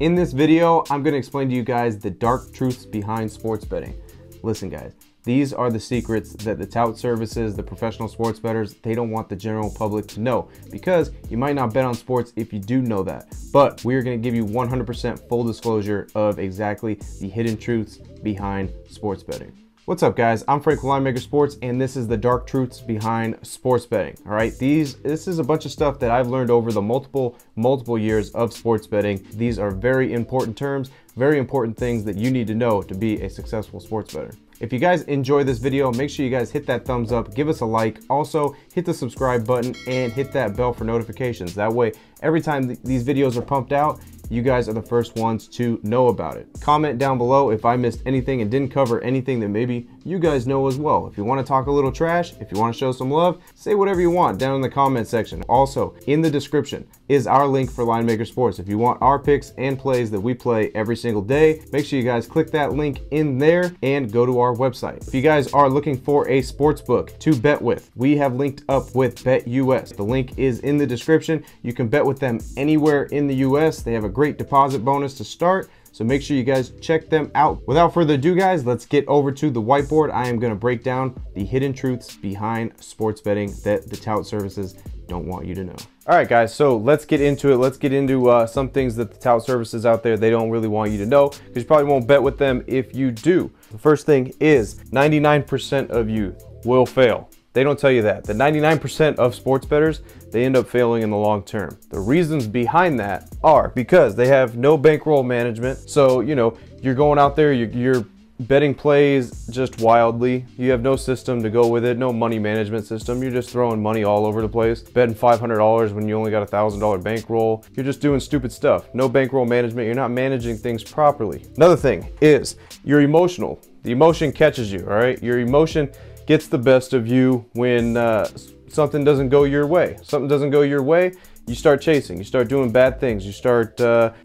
In this video, I'm going to explain to you guys the dark truths behind sports betting. Listen guys, these are the secrets that the tout services, the professional sports bettors, they don't want the general public to know, because you might not bet on sports if you do know that. But we are going to give you 100% full disclosure of exactly the hidden truths behind sports betting. What's up guys, I'm Frank with Linemaker Sports, and this is the dark truths behind sports betting. All right, this is a bunch of stuff that I've learned over the multiple years of sports betting. These are very important terms, very important things that you need to know to be a successful sports bettor. If you guys enjoy this video, make sure you guys hit that thumbs up, give us a like, also hit the subscribe button and hit that bell for notifications. That way, every time these videos are pumped out, you guys are the first ones to know about it. Comment down below if I missed anything and didn't cover anything that maybe you guys know as well. If you want to talk a little trash, if you want to show some love, say whatever you want down in the comment section. Also, in the description is our link for Linemaker Sports. If you want our picks and plays that we play every single day, make sure you guys click that link in there and go to our website. If you guys are looking for a sports book to bet with, we have linked up with BetUS. The link is in the description. You can bet with them anywhere in the US. They have a great deposit bonus to start, so make sure you guys check them out. Without further ado guys, let's get over to the whiteboard. I am going to break down the hidden truths behind sports betting that the tout services don't want you to know. All right guys, so let's get into it. Let's get into some things that the tout services out there, they don't really want you to know, because you probably won't bet with them if you do. The first thing is 99% of you will fail. They don't tell you that. The 99% of sports bettors, they end up failing in the long term. The reasons behind that are because they have no bankroll management. So, you know, you're going out there, you're betting plays just wildly. You have no system to go with it, no money management system. You're just throwing money all over the place, betting $500 when you only got a $1,000 bankroll. You're just doing stupid stuff. No bankroll management. You're not managing things properly. Another thing is you're emotional. The emotion catches you, all right? Your emotion gets the best of you when something doesn't go your way. Something doesn't go your way, you start chasing, you start doing bad things, you start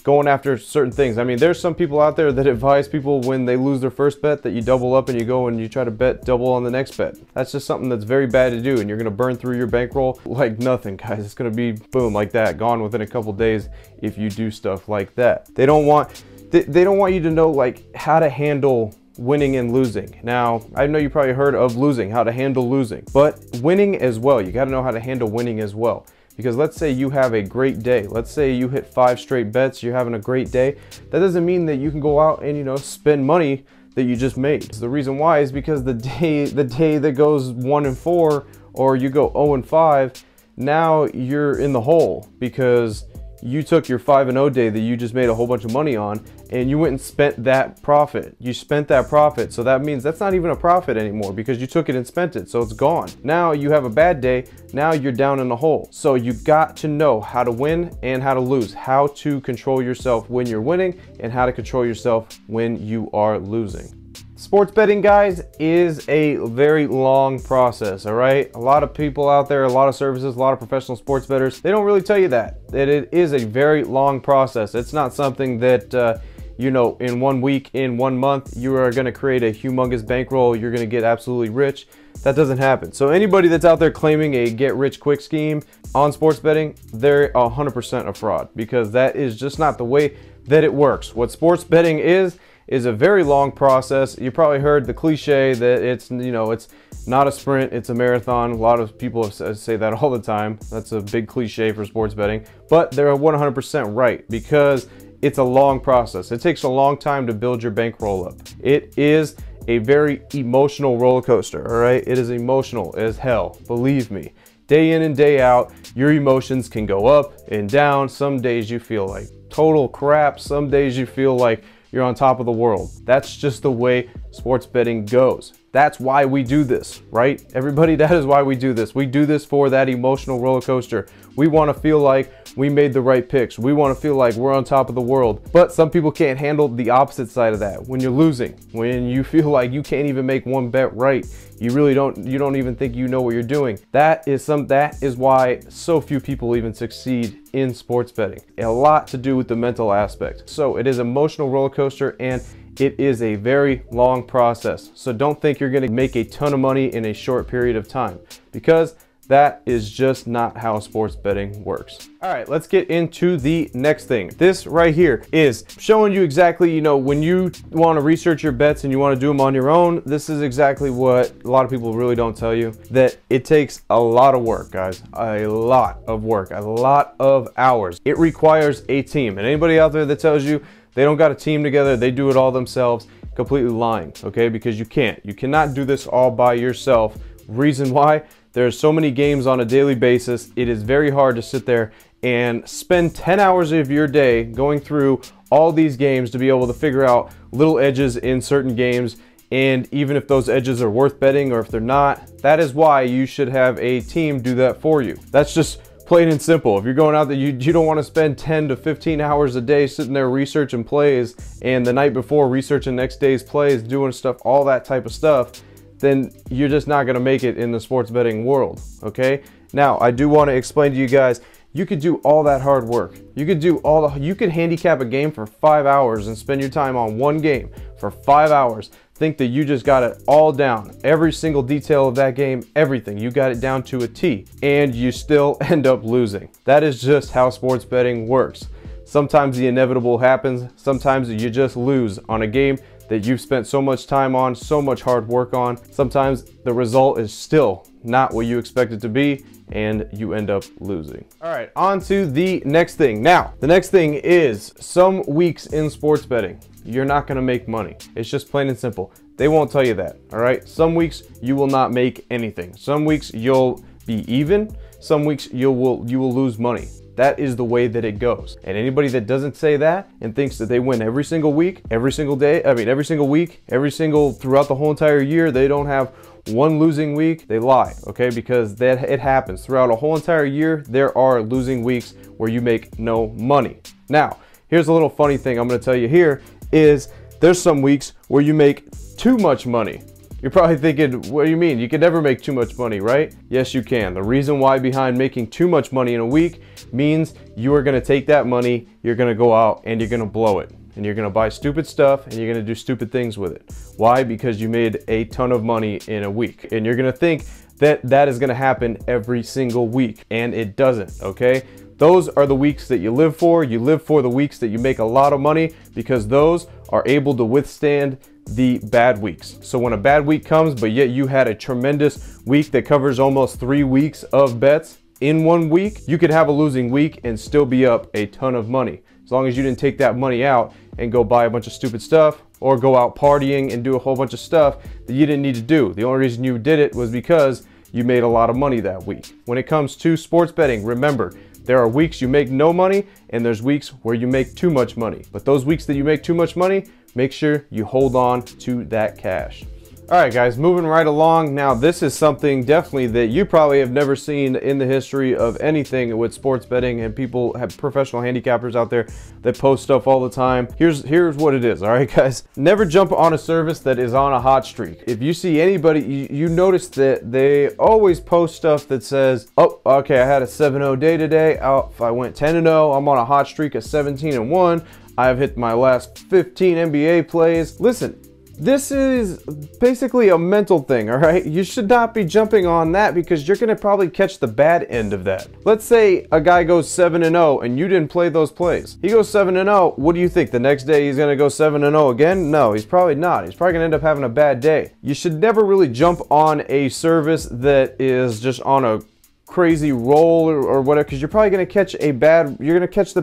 going after certain things. I mean, there's some people out there that advise people when they lose their first bet that you double up and you go and you try to bet double on the next bet. That's just something that's very bad to do, and you're gonna burn through your bankroll like nothing, guys. It's gonna be boom, like that, gone within a couple days if you do stuff like that. They don't want you to know like how to handle winning and losing. Now, I know you probably heard of losing, how to handle losing, but winning as well. You got to know how to handle winning as well. Because let's say you have a great day. Let's say you hit 5 straight bets, you're having a great day. That doesn't mean that you can go out and, you know, spend money that you just made. The reason why is because the day that goes 1-4 or you go 0-5, now you're in the hole because you took your 5-0 day that you just made a whole bunch of money on and you went and spent that profit. You spent that profit, so that means that's not even a profit anymore because you took it and spent it, so it's gone. Now you have a bad day, now you're down in the hole. So you got to know how to win and how to lose, how to control yourself when you're winning and how to control yourself when you are losing. Sports betting, guys, is a very long process, all right? A lot of people out there, a lot of services, a lot of professional sports bettors, they don't really tell you that it is a very long process. It's not something that, you know, in 1 week, in 1 month, you are gonna create a humongous bankroll, you're gonna get absolutely rich. That doesn't happen. So anybody that's out there claiming a get-rich-quick scheme on sports betting, they're 100% a fraud, because that is just not the way that it works. What sports betting is a very long process. You probably heard the cliche that it's, you know, it's not a sprint, it's a marathon. A lot of people say that all the time. That's a big cliche for sports betting, but they're 100% right, because it's a long process. It takes a long time to build your bankroll up. It is a very emotional roller coaster, all right? It is emotional as hell, believe me. Day in and day out, your emotions can go up and down. Some days you feel like total crap. Some days you feel like you're on top of the world. That's just the way sports betting goes. That's why we do this, right? Everybody, that is why we do this. We do this for that emotional roller coaster. We want to feel like we made the right picks. We want to feel like we're on top of the world. But some people can't handle the opposite side of that. When you're losing, when you feel like you can't even make one bet right, you don't even think you know what you're doing. That is why so few people even succeed in sports betting. A lot to do with the mental aspect. So it is an emotional roller coaster, and it is a very long process. So don't think you're going to make a ton of money in a short period of time, because That is just not how sports betting works. All right, let's get into the next thing. This right here is showing you exactly, you know, when you want to research your bets and you want to do them on your own, this is exactly what a lot of people really don't tell you, that it takes a lot of work, guys, a lot of work, a lot of hours. It requires a team, and anybody out there that tells you they don't got a team together, they do it all themselves, completely lying, okay? Because you cannot do this all by yourself. Reason why? There's so many games on a daily basis. It is very hard to sit there and spend 10 hours of your day going through all these games to be able to figure out little edges in certain games. And even if those edges are worth betting or if they're not, that is why you should have a team do that for you. That's just plain and simple. If you're going out there, you don't want to spend 10 to 15 hours a day sitting there researching plays, and the night before researching next day's plays, doing stuff, all that type of stuff, then you're just not going to make it in the sports betting world, okay? Now, I do want to explain to you guys, you could do all that hard work. You could handicap a game for 5 hours and spend your time on one game for 5 hours. Think that you just got it all down. Every single detail of that game, everything. You got it down to a T, and you still end up losing. That is just how sports betting works. Sometimes the inevitable happens. Sometimes you just lose on a game that you've spent so much time on, so much hard work on. Sometimes the result is still not what you expect it to be, and you end up losing. All right, on to the next thing. Now, the next thing is some weeks in sports betting, you're not gonna make money. It's just plain and simple. They won't tell you that, all right? Some weeks you will not make anything. Some weeks you'll be even. Some weeks you will lose money. That is the way that it goes. And anybody that doesn't say that and thinks that they win every single week, every single day, every single week, throughout the whole entire year, they don't have one losing week, they lie, okay? Because it happens. Throughout a whole entire year, there are losing weeks where you make no money. Now, here's a little funny thing I'm gonna tell you here is there's some weeks where you make too much money. You're probably thinking, what do you mean? You can never make too much money, right? Yes, you can. The reason why behind making too much money in a week means you are gonna take that money, you're gonna go out and you're gonna blow it. And you're gonna buy stupid stuff and you're gonna do stupid things with it. Why? Because you made a ton of money in a week. And you're gonna think that that is gonna happen every single week, and it doesn't, okay? Those are the weeks that you live for. You live for the weeks that you make a lot of money because those are able to withstand the bad weeks. So when a bad week comes, but yet you had a tremendous week that covers almost 3 weeks of bets in 1 week, you could have a losing week and still be up a ton of money. As long as you didn't take that money out and go buy a bunch of stupid stuff or go out partying and do a whole bunch of stuff that you didn't need to do. The only reason you did it was because you made a lot of money that week. When it comes to sports betting, remember, there are weeks you make no money and there's weeks where you make too much money. But those weeks that you make too much money, make sure you hold on to that cash. All right, guys, moving right along. Now, this is something definitely that you probably have never seen in the history of anything with sports betting, and people have professional handicappers out there that post stuff all the time. Here's what it is, all right, guys? Never jump on a service that is on a hot streak. If you see anybody, you notice that they always post stuff that says, oh, okay, I had a 7-0 day today. Oh, if I went 10-0, I'm on a hot streak of 17-1. I've hit my last 15 NBA plays. Listen, this is basically a mental thing, all right? You should not be jumping on that because you're gonna probably catch the bad end of that. Let's say a guy goes 7-0 and you didn't play those plays. He goes 7-0, what do you think? The next day he's gonna go 7-0 again? No, he's probably not. He's probably gonna end up having a bad day. You should never really jump on a service that is just on a crazy roll or whatever, because you're probably gonna catch the bad end. You're gonna catch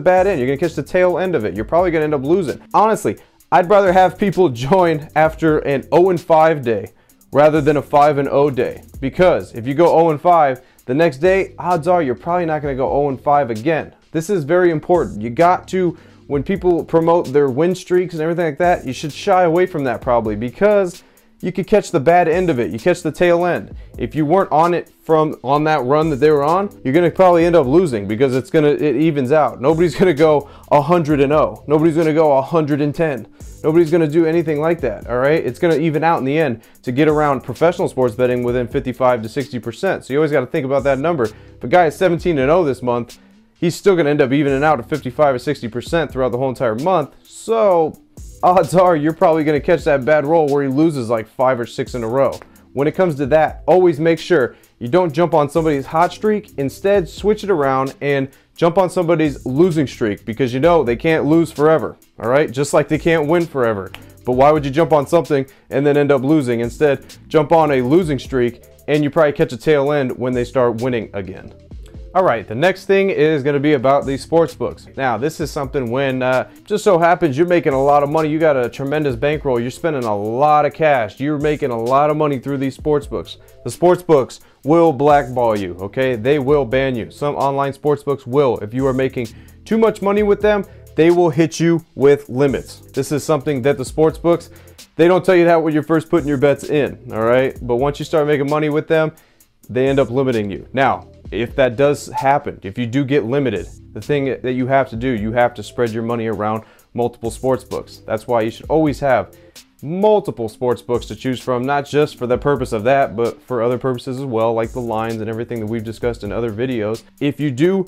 the tail end of it. You're probably gonna end up losing. Honestly, I'd rather have people join after an 0-5 day rather than a 5-0 day, because if you go 0-5, the next day, odds are you're probably not going to go 0-5 again. This is very important. You got to, when people promote their win streaks and everything like that, you should shy away from that probably, because you could catch the bad end of it. You catch the tail end. If you weren't on it on that run that they were on, you're gonna probably end up losing because it evens out. Nobody's gonna go 100-0. Nobody's gonna go 110. Nobody's gonna do anything like that, all right? It's gonna even out in the end to get around professional sports betting within 55 to 60%. So you always gotta think about that number. If a guy is 17-0 this month, he's still gonna end up evening out at 55 or 60% throughout the whole entire month. So odds are you're probably going to catch that bad roll where he loses like 5 or 6 in a row. When it comes to that, always make sure You don't jump on somebody's hot streak. Instead, switch it around and jump on somebody's losing streak, because you know they can't lose forever, all right? Just like they can't win forever. But why would you jump on something and then end up losing? Instead, jump on a losing streak and you probably catch a tail end when they start winning again. All right, the next thing is going to be about these sports books. Now, this is something when just so happens you're making a lot of money, you got a tremendous bankroll, you're spending a lot of cash, you're making a lot of money through these sports books. The sports books will blackball you, okay? They will ban you. Some online sports books will. If you are making too much money with them, they will hit you with limits. This is something that the sports books, they don't tell you that when you're first putting your bets in, all right? But once you start making money with them, they end up limiting you. Now, if that does happen, if you do get limited, the thing that you have to do, you have to spread your money around multiple sports books. That's why you should always have multiple sports books to choose from, not just for the purpose of that, but for other purposes as well, like the lines and everything that we've discussed in other videos. If you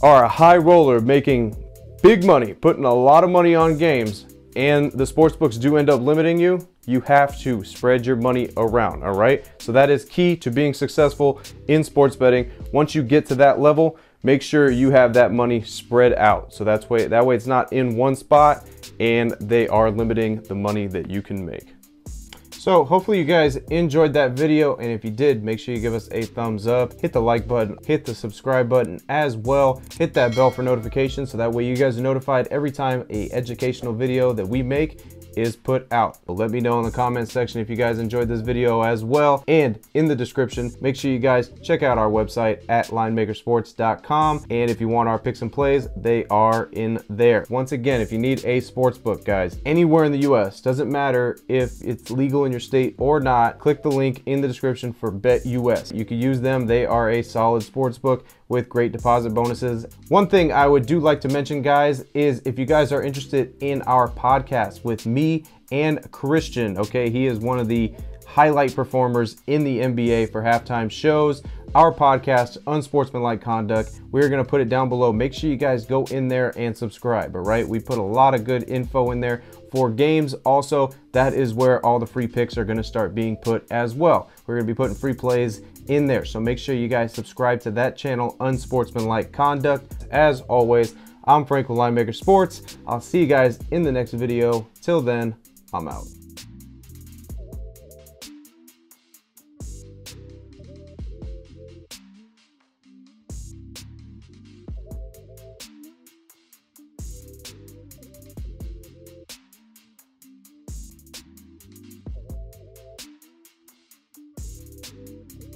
are a high roller making big money, putting a lot of money on games, and the sports books do end up limiting you, you have to spread your money around, all right? So that is key to being successful in sports betting. Once you get to that level, make sure you have that money spread out. So that way it's not in one spot and they are limiting the money that you can make. So hopefully you guys enjoyed that video, and if you did, make sure you give us a thumbs up, hit the like button, hit the subscribe button as well, hit that bell for notifications so that way you guys are notified every time a educational video that we make is put out. But let me know in the comment section if you guys enjoyed this video as well, and in the description make sure you guys check out our website at linemakersports.com, and if you want our picks and plays, they are in there. Once again, if you need a sports book, guys, anywhere in the US, doesn't matter if it's legal in your state or not, click the link in the description for BetUS. You can use them. They are a solid sports book with great deposit bonuses. One thing I would like to mention, guys, is if you guys are interested in our podcast with me and Christian, okay, he is one of the highlight performers in the NBA for halftime shows. Our podcast, Unsportsmanlike Conduct, we're gonna put it down below. Make sure you guys go in there and subscribe, all right? We put a lot of good info in there for games. Also, that is where all the free picks are gonna start being put as well. We're gonna be putting free plays in there. So make sure you guys subscribe to that channel, Unsportsmanlike Conduct. As always, I'm Frank with Linemaker Sports. I'll see you guys in the next video. Till then, I'm out.